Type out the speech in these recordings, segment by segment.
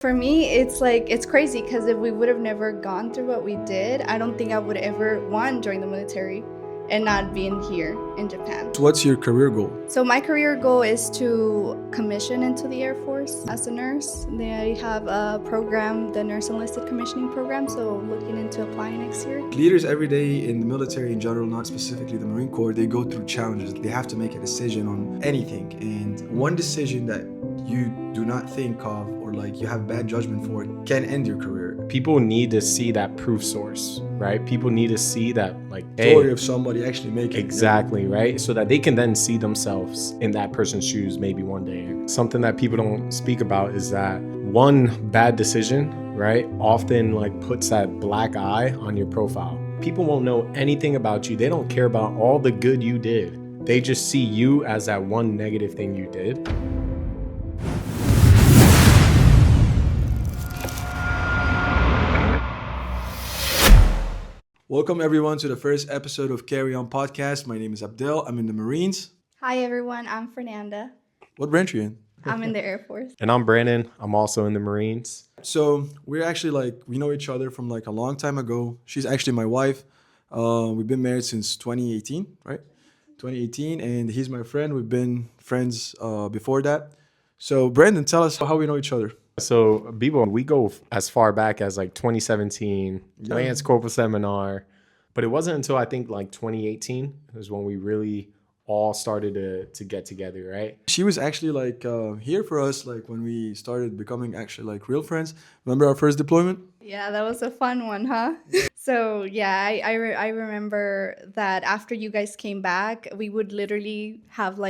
For me, it's crazy because if we would have never gone through what we did, I don't think I would ever, one, join the military and not being here in Japan. So what's your career goal? So my career goal is to commission into the Air Force as a nurse. They have a program, the Nurse Enlisted Commissioning Program, so looking into applying next year. Leaders every day in the military in general, not specifically the Marine Corps, they go through challenges. They have to make a decision on anything. And one decision that you do not think of or you have bad judgment for can end your career. People need to see that proof source, right? People need to see that Story of somebody actually making it. Exactly, right? So that they can then see themselves in that person's shoes maybe one day. Something that people don't speak about is that one bad decision, right, often puts that black eye on your profile. People won't know anything about you. They don't care about all the good you did. They just see you as that one negative thing you did. Welcome everyone to the first episode of Carry On Podcast. My name is Abdel. I'm in the Marines. Hi everyone, I'm Fernanda. What branch are you in? I'm in the Air Force. And I'm Brandon. I'm also in the Marines. So we're actually we know each other from a long time ago. She's actually my wife. We've been married since 2018, right? 2018, and he's my friend. We've been friends before that. So Brandon, tell us how we know each other. So, Bibo, we go as far back as 2017, Lance Corporal Seminar, but it wasn't until I think 2018 was when we really all started to get together, right? She was actually here for us when we started becoming actually real friends. Remember our first deployment? Yeah, that was a fun one, huh? So yeah, I remember that after you guys came back, we would literally have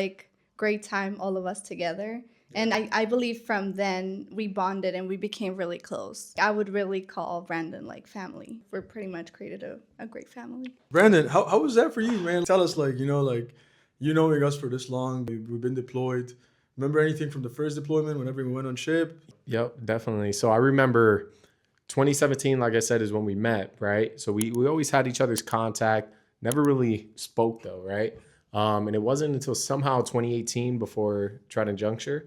great time, all of us together. And I believe from then we bonded and we became really close. I would really call Brandon family. We're pretty much created a great family. Brandon, how was that for you, man? Tell us you knowing us for this long, we've been deployed. Remember anything from the first deployment whenever we went on ship? Yep, definitely. So I remember 2017, like I said, is when we met, right? So we always had each other's contact, never really spoke though, right? And it wasn't until somehow 2018 before Trident Juncture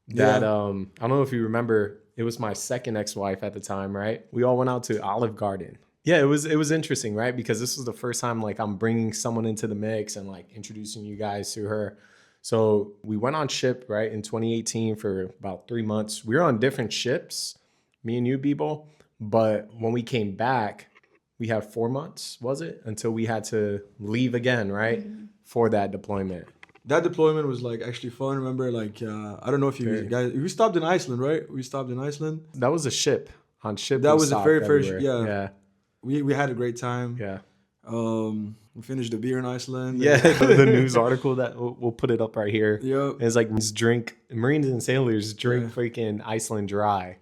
that I don't know if you remember, it was my second ex-wife at the time, right? We all went out to Olive Garden. Yeah, it was interesting, right? Because this was the first time I'm bringing someone into the mix and introducing you guys to her. So we went on ship, right, in 2018 for about 3 months. We were on different ships, me and you, Bibo. But when we came back, we had 4 months, was it? Until we had to leave again, right? Mm-hmm. For that deployment. That deployment was actually fun. Remember, I don't know if you guys, we stopped in Iceland, right? We stopped in Iceland. That was a ship. On ship. That was the very first. Yeah. We had a great time. Yeah. We finished the beer in Iceland. Yeah. The news article that we'll put it up right here. Yep. It's Marines and sailors drink freaking Iceland dry.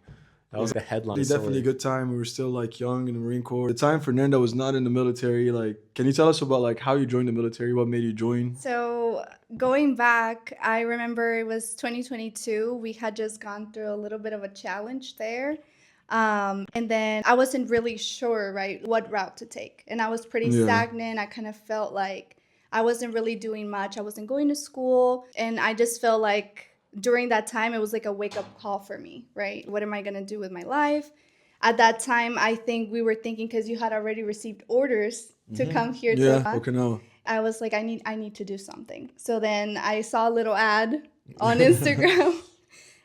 That was the headline. Definitely a good time. We were still young in the Marine Corps. The time Fernanda was not in the military. Can you tell us about how you joined the military? What made you join? So going back, I remember it was 2022. We had just gone through a little bit of a challenge there. And then I wasn't really sure, right, what route to take. And I was pretty stagnant. I kind of felt like I wasn't really doing much. I wasn't going to school. And I just felt during that time, it was a wake-up call for me, right? What am I going to do with my life? At that time, I think we were thinking, because you had already received orders to come here to Okinawa. I was I need to do something. So then I saw a little ad on Instagram.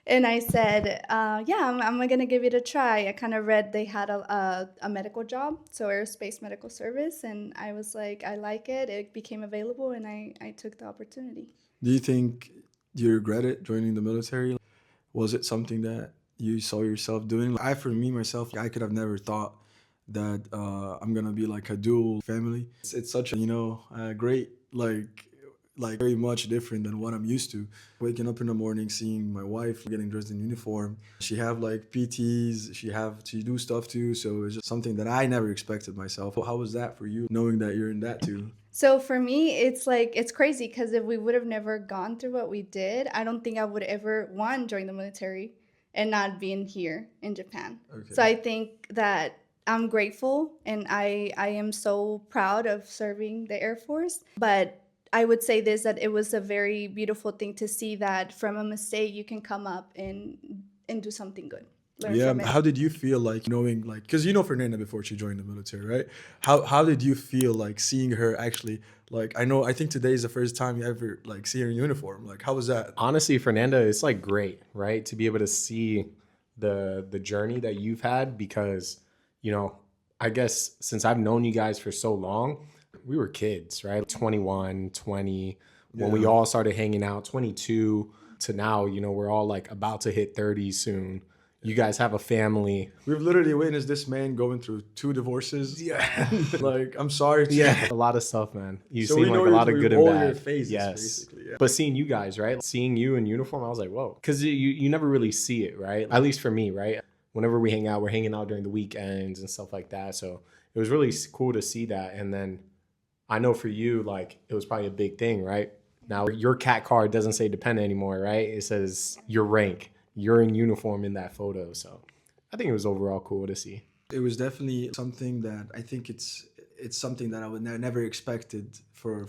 And I said, I'm going to give it a try. I kind of read they had a medical job, so aerospace medical service. And I was I like it. It became available, and I took the opportunity. Do you think you regret it, joining the military? Was it something that you saw yourself doing? For me, myself, I could have never thought that I'm going to be a dual family. It's such a great, very much different than what I'm used to. Waking up in the morning, seeing my wife getting dressed in uniform. She have PTs, she do stuff too. So it's just something that I never expected myself. How was that for you, knowing that you're in that too? So for me, it's crazy because if we would have never gone through what we did, I don't think I would ever, one, join the military and not being here in Japan. Okay. So I think that I'm grateful and I am so proud of serving the Air Force. But I would say this, that it was a very beautiful thing to see that from a mistake you can come up and do something good. learn Yeah. from it. How did you feel like knowing, like, because you know Fernanda before she joined the military, right? How did you feel like seeing her actually, like, I think today is the first time you ever like see her in uniform. Like, how was that? Honestly, Fernanda, it's like great, right? To be able to see the journey that you've had because, you know, I guess since I've known you guys for so long, we were kids, right? 21, 20, when we Yeah. all started hanging out, 22 to now, you know, we're all like about to hit 30 soon. You guys have a family. We've literally witnessed this man going through 2 divorces. Yeah. Like, I'm sorry to Yeah. A lot of stuff, man. You So seem we know like a lot of we good and all your bad. phases, Yes. basically. Yeah. But seeing you guys, right? Seeing you in uniform, I was like, whoa. Because you never really see it, right? At least for me, right? Whenever we hang out, we're hanging out during the weekends and stuff like that. So it was really cool to see that. And then I know for you, like, it was probably a big thing, right? Now your cat card doesn't say dependent anymore, right? It says your rank. You're in uniform in that photo. So I think it was overall cool to see. It was definitely something that I think it's something that I would never expected for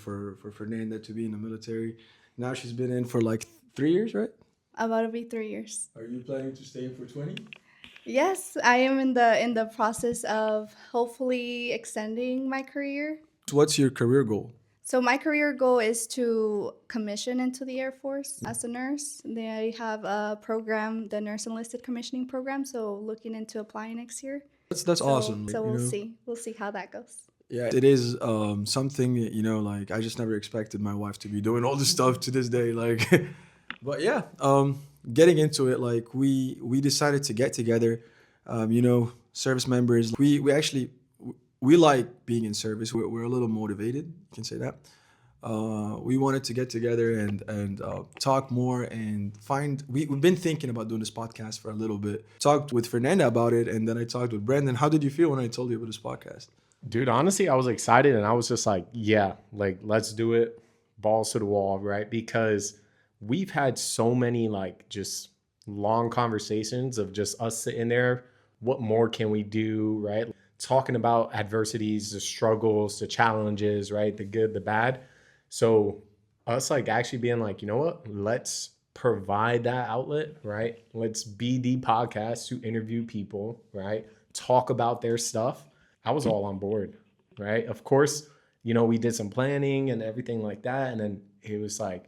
Fernanda to be in the military. Now she's been in for like 3 years, right? About to be 3 years. Are you planning to stay in for 20? Yes, I am in the process of hopefully extending my career. What's your career goal? So my career goal is to commission into the Air Force as a nurse. They have a program, the Nurse Enlisted Commissioning Program. So looking into applying next year. That's So, awesome. so you we'll know? see. We'll see how that goes. Yeah, it is something, like I just never expected my wife to be doing all this stuff to this day. Like, but yeah, getting into it, like we decided to get together, service members. We actually, we like being in service. We're a little motivated, you can say that. We wanted to get together and talk more and find. We've been thinking about doing this podcast for a little bit. Talked with Fernanda about it, and then I talked with Brendan. How did you feel when I told you about this podcast? Dude, honestly, I was excited and I was just like, yeah, like let's do it. Balls to the wall, right? Because we've had so many like just long conversations of just us sitting there. What more can we do, right? Talking about adversities, the struggles, the challenges, right? The good, the bad. So us like actually being like, you know what? Let's provide that outlet, right? Let's be the podcast to interview people, right? Talk about their stuff. I was all on board, right? Of course, you know, we did some planning and everything like that. And then it was like,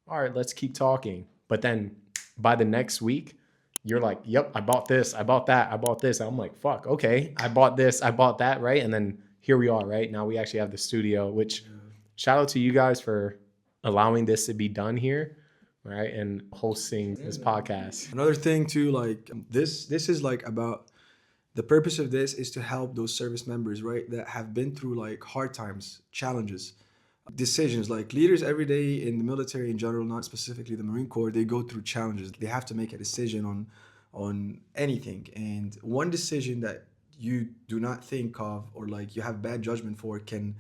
all right, let's keep talking. But then by the next week, you're like, yep, I bought this, I bought that, I bought this. I'm like, fuck, okay, I bought this, I bought that, right? And then here we are, right? Now we actually have the studio, which shout out to you guys for allowing this to be done here, right? And hosting this podcast. Another thing too, like this is like about the purpose of this is to help those service members, right, that have been through like hard times, challenges, decisions. Like leaders every day in the military in general, not specifically the Marine Corps, they go through challenges. They have to make a decision on anything, and one decision that you do not think of or like you have bad judgment for can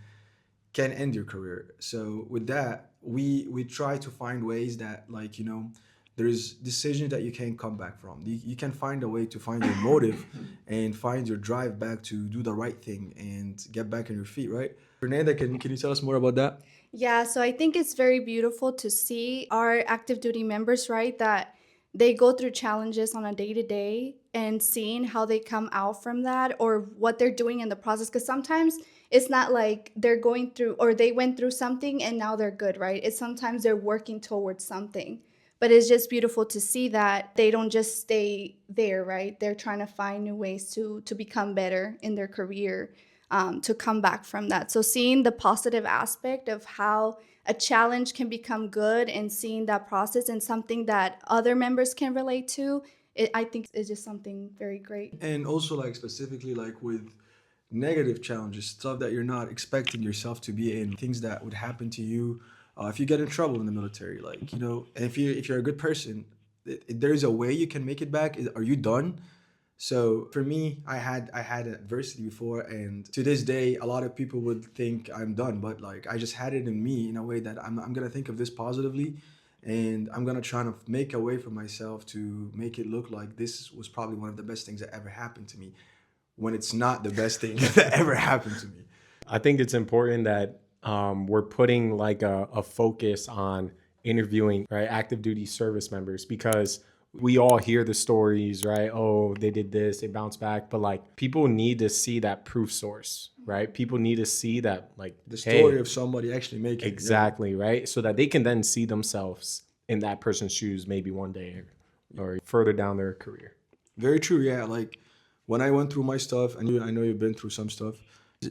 end your career. So with that, we try to find ways that, like, there's decisions that you can't come back from. You can find a way to find your motive and find your drive back to do the right thing and get back on your feet, right? Fernanda, can you tell us more about that? Yeah, so I think it's very beautiful to see our active duty members, right, that they go through challenges on a day to day and seeing how they come out from that or what they're doing in the process. Because sometimes it's not like they're going through or they went through something and now they're good, right? It's sometimes they're working towards something. But it's just beautiful to see that they don't just stay there, right? They're trying to find new ways to become better in their career, to come back from that. So seeing the positive aspect of how a challenge can become good and seeing that process and something that other members can relate to, I think is just something very great. And also, like, specifically like with negative challenges, stuff that you're not expecting yourself to be in, things that would happen to you if you get in trouble in the military, like, and if you're a good person, there's a way you can make it back. Are you done? So for me, I had adversity before, and to this day, a lot of people would think I'm done, but like I just had it in me in a way that I'm gonna think of this positively, and I'm gonna try to make a way for myself to make it look like this was probably one of the best things that ever happened to me, when it's not the best thing that ever happened to me. I think it's important that we're putting like a focus on interviewing, right, active duty service members, because We all hear the stories, right? Oh, they did this, they bounced back. But like people need to see that proof source, right? People need to see that, like, The story hey, of somebody actually making it. Yeah. exactly, right? So that they can then see themselves in that person's shoes maybe one day or further down their career. Very true. Yeah. Like when I went through my stuff, and I know you've been through some stuff.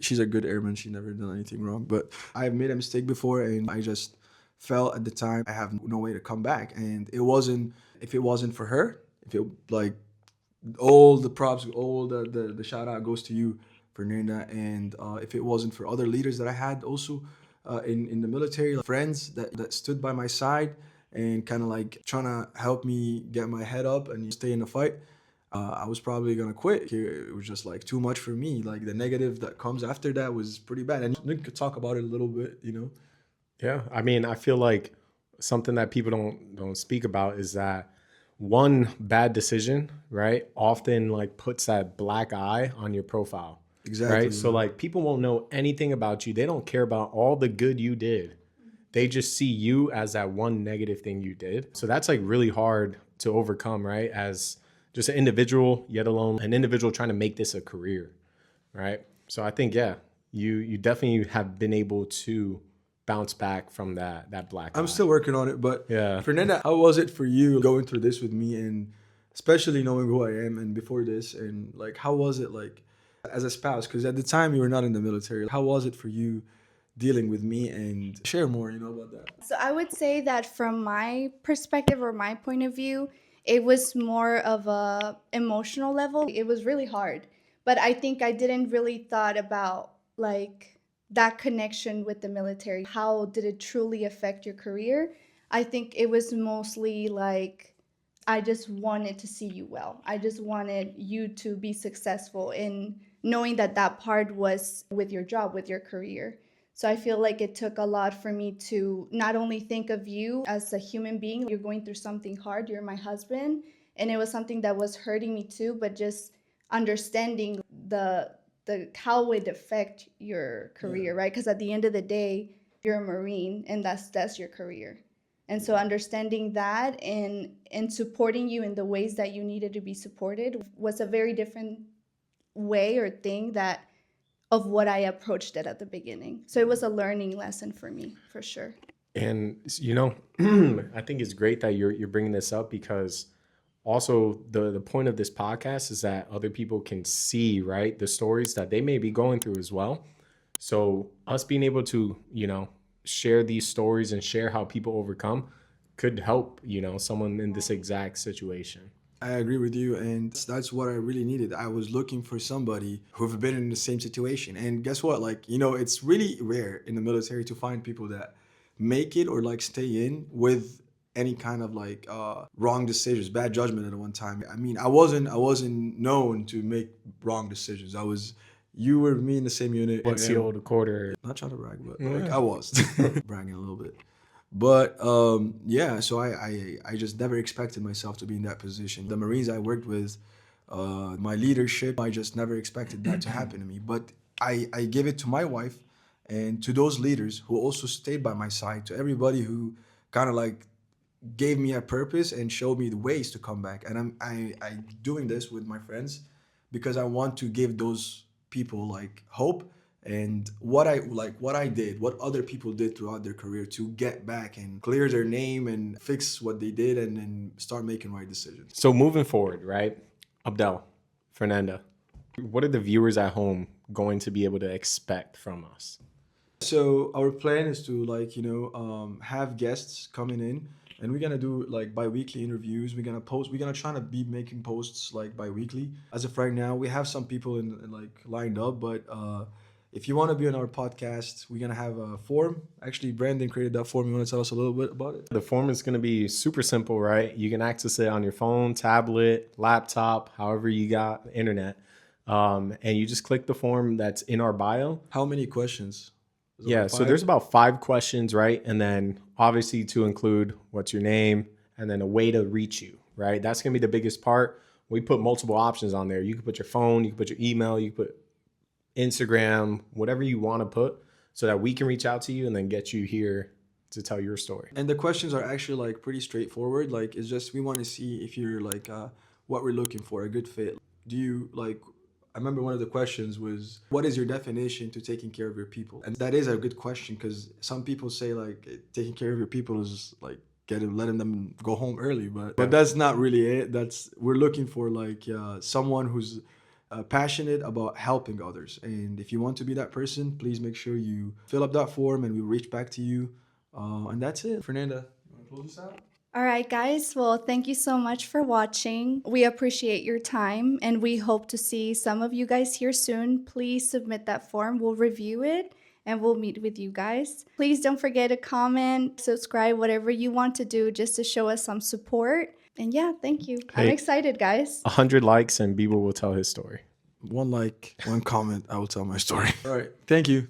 She's a good airman. She never done anything wrong. But I've made a mistake before, and I just felt at the time I have no way to come back. And it wasn't, if it wasn't for her, if it like all the props, all the shout out goes to you, Fernanda. And if it wasn't for other leaders that I had also in the military, like friends that stood by my side and kind of like trying to help me get my head up and stay in the fight, I was probably gonna quit. It was just like too much for me. Like the negative that comes after that was pretty bad. And Nick could talk about it a little bit, you know. Yeah. I mean, I feel like something that people don't speak about is that one bad decision, right, often like puts that black eye on your profile. Exactly. Right. So like people won't know anything about you. They don't care about all the good you did. They just see you as that one negative thing you did. So that's like really hard to overcome, right? As just an individual, yet alone an individual trying to make this a career, right? So I think, yeah, you definitely have been able to bounce back from that black I'm eye. still working on it, but Yeah. Fernanda, how was it for you going through this with me, and especially knowing who I am and before this, and like how was it like as a spouse? Because at the time you were not in the military. How was it for you dealing with me, and share more, about that? So I would say that from my perspective or my point of view, it was more of a emotional level. It was really hard, but I think I didn't really thought about like that connection with the military. How did it truly affect your career? I think it was mostly like I just wanted to see you well. I just wanted you to be successful in knowing that that part was with your job, with your career. So I feel like it took a lot for me to not only think of you as a human being, you're going through something hard, you're my husband, and it was something that was hurting me too, but just understanding the how it affect your career, right? Because at the end of the day, you're a Marine and that's your career. And so understanding that and supporting you in the ways that you needed to be supported was a very different way or thing that of what I approached it at the beginning. So it was a learning lesson for me, for sure. And I think it's great that you're bringing this up because also the point of this podcast is that other people can see, right, the stories that they may be going through as well. So us being able to, share these stories and share how people overcome could help, someone in this exact situation. I agree with you, and that's what I really needed. I was looking for somebody who've been in the same situation. And guess what? Like, it's really rare in the military to find people that make it or like stay in with any kind of like wrong decisions, bad judgment at one time. I mean, I wasn't known to make wrong decisions. You were me in the same unit. NCO the quarter. Not trying to brag, but Yeah. like I was bragging a little bit. But yeah, so I just never expected myself to be in that position. The Marines I worked with, my leadership, I just never expected that to happen to me. But I give it to my wife and to those leaders who also stayed by my side, to everybody who kind of like gave me a purpose and showed me the ways to come back. And I doing this with my friends because I want to give those people like hope, and what I did, what other people did throughout their career to get back and clear their name and fix what they did and then start making right decisions. So moving forward, right? Abdel, Fernanda, what are the viewers at home going to be able to expect from us? So our plan is to have guests coming in, and we're gonna do like bi-weekly interviews. We're gonna try to be making posts like bi-weekly. As of right now, we have some people in like lined up, but if you want to be on our podcast, we're gonna have a form. Actually, Brandon created that form. You want to tell us a little bit about it? The form is going to be super simple, right? You can access it on your phone, tablet, laptop, however you got internet. And you just click the form that's in our bio. How many questions? Is it Yeah, like so 5? there's about 5 questions, right? And then obviously to include what's your name and then a way to reach you, right? That's going to be the biggest part. We put multiple options on there. You can put your phone, you can put your email, you can put Instagram, whatever you want to put so that we can reach out to you and then get you here to tell your story. And the questions are actually like pretty straightforward. Like it's just we want to see if you're like what we're looking for, a good fit. Do you like? I remember one of the questions was, "What is your definition to taking care of your people?" And that is a good question because some people say like taking care of your people is like letting them go home early, but that's not really it. That's we're looking for like someone who's passionate about helping others. And if you want to be that person, please make sure you fill up that form, and we'll reach back to you. And that's it. Fernanda, you want to close this out? All right, guys. Well, thank you so much for watching. We appreciate your time and we hope to see some of you guys here soon. Please submit that form. We'll review it and we'll meet with you guys. Please don't forget to comment, subscribe, whatever you want to do just to show us some support. And yeah, thank you. I'm Hey. excited, guys. 100 likes and Bieber will tell his story. One like, one comment, I will tell my story. All right. Thank you.